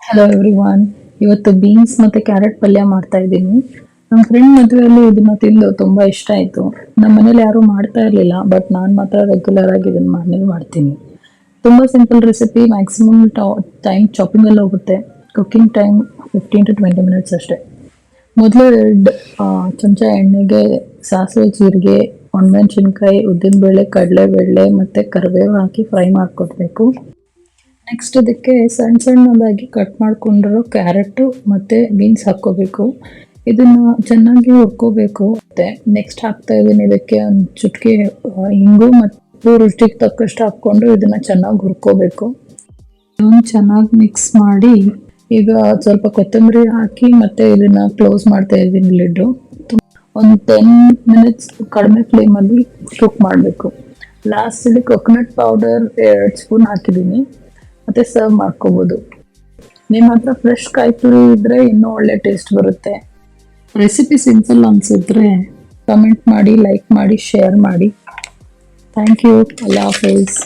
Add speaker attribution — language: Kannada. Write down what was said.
Speaker 1: Hello everyone. ಇವತ್ತು ಬೀನ್ಸ್ ಮತ್ತೆ ಕ್ಯಾರೆಟ್ ಪಲ್ಯ ಮಾಡ್ತಾ ಇದ್ದೀನಿ. ನಮ್ಮ ಫ್ರೆಂಡ್ ಮದುವೆಯಲ್ಲಿ ಇದನ್ನ ತಿಂದು ತುಂಬಾ ಇಷ್ಟ ಆಯ್ತು. ನಮ್ಮ ಮನೇಲಿ ಯಾರು ಮಾಡ್ತಾ ಇರ್ಲಿಲ್ಲ, ಬಟ್ ನಾನು ಮಾತ್ರ ರೆಗ್ಯುಲರ್ ಆಗಿ ಇದನ್ನ ಮನೇಲಿ ಮಾಡ್ತೀನಿ. ತುಂಬಾ simple recipe, maximum time chopping ಅಲ್ಲಿ ಹೋಗುತ್ತೆ. ಕುಕಿಂಗ್ ಟೈಮ್ 15 to 20 ಮಿನಿಟ್ಸ್ ಅಷ್ಟೇ. ಮೊದಲು 2 ಚಮಚ ಎಣ್ಣೆಗೆ ಸಾಸಿವೆ, ಜೀರಿಗೆ, ಒಣಮೆಣಸಿನ್ಕಾಯಿ, ಉದ್ದಿನಬೇಳೆ, ಕಡಲೆಬೇಳೆ ಮತ್ತೆ ಕರಿಬೇವು ಹಾಕಿ ಫ್ರೈ ಮಾಡ್ಕೊಡ್ಬೇಕು. ನೆಕ್ಸ್ಟ್ ಇದಕ್ಕೆ ಸಣ್ಣ ಸಣ್ಣದಾಗಿ ಕಟ್ ಮಾಡ್ಕೊಂಡಿರೋ ಕ್ಯಾರೆಟ್ ಮತ್ತೆ ಬೀನ್ಸ್ ಹಾಕೋಬೇಕು. ಇದನ್ನ ಚೆನ್ನಾಗಿ ಹುರ್ಕೋಬೇಕು. ಮತ್ತೆ ನೆಕ್ಸ್ಟ್ ಹಾಕ್ತಾ ಇದೀನಿ ಇದಕ್ಕೆ ಒಂದು ಚುಟ್ಕಿ ಇಂಗು ಮತ್ತು ರುಚಿಗೆ ತಕ್ಕಷ್ಟು ಹಾಕೊಂಡು ಇದನ್ನ ಚೆನ್ನಾಗಿ ಹುರ್ಕೋಬೇಕು. ಚೆನ್ನಾಗಿ ಮಿಕ್ಸ್ ಮಾಡಿ ಈಗ ಸ್ವಲ್ಪ ಕೊತ್ತಂಬರಿ ಹಾಕಿ ಮತ್ತೆ ಇದನ್ನ ಕ್ಲೋಸ್ ಮಾಡ್ತಾ ಇದ್ದೀನಿ ಲಿಡ್. ಒಂದು 10 ಮಿನಿಟ್ಸ್ ಕಡಿಮೆ ಫ್ಲೇಮಲ್ಲಿ ಕುಕ್ ಮಾಡಬೇಕು. ಲಾಸ್ಟಲ್ಲಿ ಕೊಕೊನಟ್ ಪೌಡರ್ 2 ಸ್ಪೂನ್ ಹಾಕಿದ್ದೀನಿ. ಮತ್ತೆ ಸರ್ವ್ ಮಾಡ್ಕೋಬಹುದು. ನಿಮ್ಮ ಹತ್ರ ಫ್ರೆಶ್ ಕಾಯಿ ತುರಿ ಇದ್ರೆ ಇನ್ನೂ ಒಳ್ಳೆ ಟೇಸ್ಟ್ ಬರುತ್ತೆ. ರೆಸಿಪಿ ಸಿಂಪಲ್ ಅನ್ಸಿದ್ರೆ ಕಮೆಂಟ್ ಮಾಡಿ, ಲೈಕ್ ಮಾಡಿ, ಶೇರ್ ಮಾಡಿ. Thank you. ಅಲ್ಲಾಹ್ ಹಾಫಿಸ್.